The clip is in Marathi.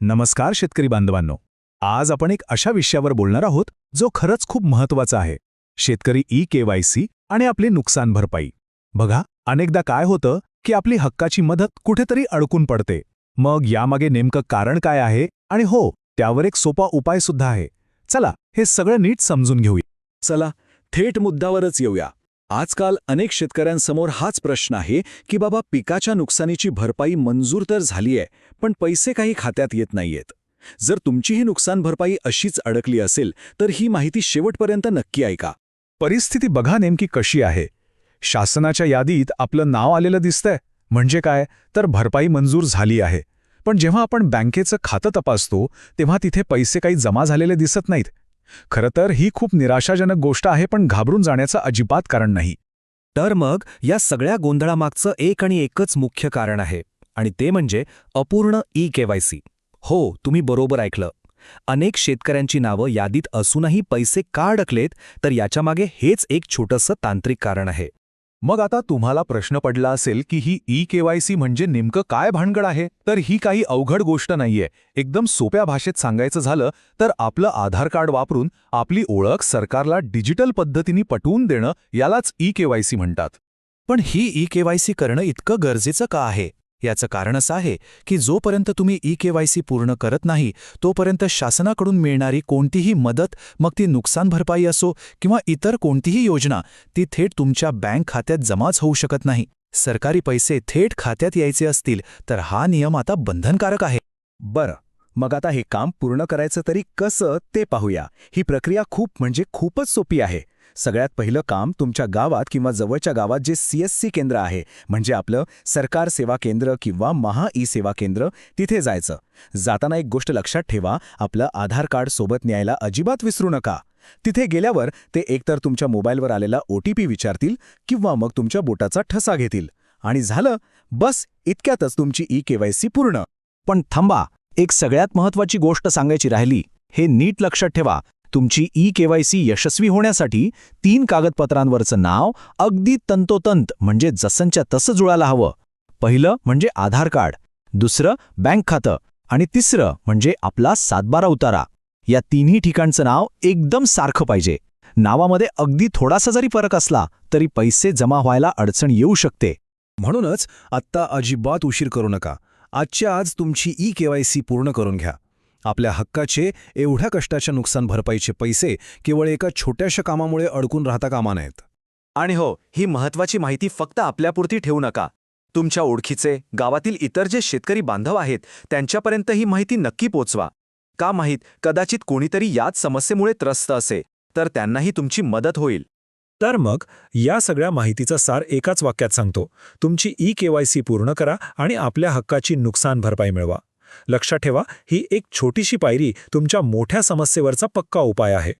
नमस्कार शेतकरी बांधवांनो. आज आपण एक अशा विषयावर बोलणार आहोत जो खरंच खूप महत्त्वाचा आहे. शेतकरी ई-केवायसी आणि आपली नुकसान भरपाई. बघा, अनेकदा काय होतं की आपली हक्काची मदत कुठेतरी अडकून पडते. मग यामागे नेमकं कारण काय आहे आणि हो, त्यावर एक सोपा उपाय सुद्धा आहे. चला हे सगळं नीट समजून घेऊया. चला थेट मुद्द्यावरच येऊया. आजकाल अनेक शेतकऱ्यांसमोर हाच प्रश्न आहे की बाबा पिकाच्या नुकसानीची भरपाई मंजूर तर झालीये, पण पैसे काही खात्यात येत नाहीयेत. जर तुमची ही नुकसान भरपाई अशीच अडकली असेल तर ही माहिती शेवटपर्यंत नक्की ऐका. परिस्थिती बघा नेमकी कशी आहे. शासनाच्या यादीत आपलं नाव आलेलं दिसतंय, म्हणजे काय तर भरपाई मंजूर झाली आहे. पण जेव्हा आपण बँकेचं खातं तपासतो तेव्हा तिथे पैसे काही जमा झालेले दिसत नाहीत. खरं तर ही खूप निराशाजनक गोष्ट आहे, पण घाबरून जाण्याचं अजिबात कारण नाही. तर मग या सगळ्या गोंधळामागचं एक आणि एकच मुख्य कारण आहे, आणि ते म्हणजे अपूर्ण ई-केवायसी. हो, तुम्ही बरोबर ऐकलं. अनेक शेतकऱ्यांची नावं यादीत असूनही पैसे का अडकलेत, तर याच्यामागे हेच एक छोटंसं तांत्रिक कारण आहे. मग आता तुम्हाला प्रश्न पडला असेल की ही ई-केवायसी म्हणजे नेमकं काय भानगड आहे. तर ही काही अवघड गोष्ट नाहीये. एकदम सोप्या भाषेत सांगायचं झालं तर आपलं आधार कार्ड वापरून आपली ओळख सरकारला डिजिटल पद्धतीने पटवून देणं, यालाच ई-केवायसी म्हणतात. पण ही ई-केवायसी करणं इतकं गरजेचं का आहे? याचं कारण असं आहे की जोपर्यंत तुम्ही ई-केवायसी पूर्ण करत नाही, तोपर्यंत शासनाकडून मिळणारी कोणतीही मदत, मग ती नुकसान भरपाई असो किंवा इतर कोणतीही योजना, ती थेट तुमच्या बँक खात्यात जमाच होऊ शकत नाही. सरकारी पैसे थेट खात्यात यायचे असतील तर हा नियम आता बंधनकारक आहे. बरं, मग आता हे काम पूर्ण करायचं तरी कसं ते पाहूया. ही प्रक्रिया खूपच सोपी आहे. सगळ्यात पहिलं काम, तुमच्या गावात किंवा जवळच्या गावात जे CSC केंद्र आहे, म्हणजे आपलं सरकार सेवा केंद्र किंवा महा ई-सेवा केंद्र, तिथे जायचं. जाताना एक गोष्ट लक्षात ठेवा, आपलं आधार कार्ड सोबत न्यायला अजिबात विसरू नका. तिथे गेल्यावर ते एकतर तुमच्या मोबाईलवर आलेला OTP विचारतील किंवा मग तुमच्या बोटाचा ठसा घेतील. आणि झालं, बस इतक्यातच तुमची ई-केवायसी पूर्ण. पण थांबा, एक सगळ्यात महत्त्वाची गोष्ट सांगायची राहिली. हे नीट लक्षात ठेवा. तुमची ई-केवायसी यशस्वी होण्यासाठी 3 कागदपत्रांवरचं नाव अगदी तंतोतंत, म्हणजे जसंच्या तसं जुळायला हवं. पहिलं म्हणजे आधार कार्ड, दुसरं बँक खातं आणि तिसरं म्हणजे आपला 7/12 उतारा. या तिन्ही ठिकाणचं नाव एकदम सारखं पाहिजे. नावामध्ये अगदी थोडासा जरी फरक असला तरी पैसे जमा व्हायला अडचण येऊ शकते. म्हणूनच आत्ता अजिबात उशीर करू नका. आजच्या आज तुमची ई-केवायसी पूर्ण करून घ्या. आपल्या हक्काचे, एवढ्या कष्टाच्या नुकसान भरपाईचे पैसे केवळ एका छोट्याशा कामामुळे अडकून राहता कामा नयेत. आणि हो, ही महत्त्वाची माहिती फक्त आपल्यापुरती ठेवू नका. तुमच्या ओळखीचे, गावातील इतर जे शेतकरी बांधव आहेत त्यांच्यापर्यंत ही माहिती नक्की पोचवा. का माहीत, कदाचित कोणीतरी याच समस्येमुळे त्रस्त असे, तर त्यांनाही तुमची मदत होईल. तर मग या सगळ्या माहितीचा सार एकाच वाक्यात सांगतो: तुमची ई-केवायसी पूर्ण करा आणि आपल्या हक्काची नुकसान भरपाई मिळवा. लक्षात ठेवा, ही एक छोटीशी पायरी तुमच्या मोठ्या समस्येवरचा पक्का उपाय आहे.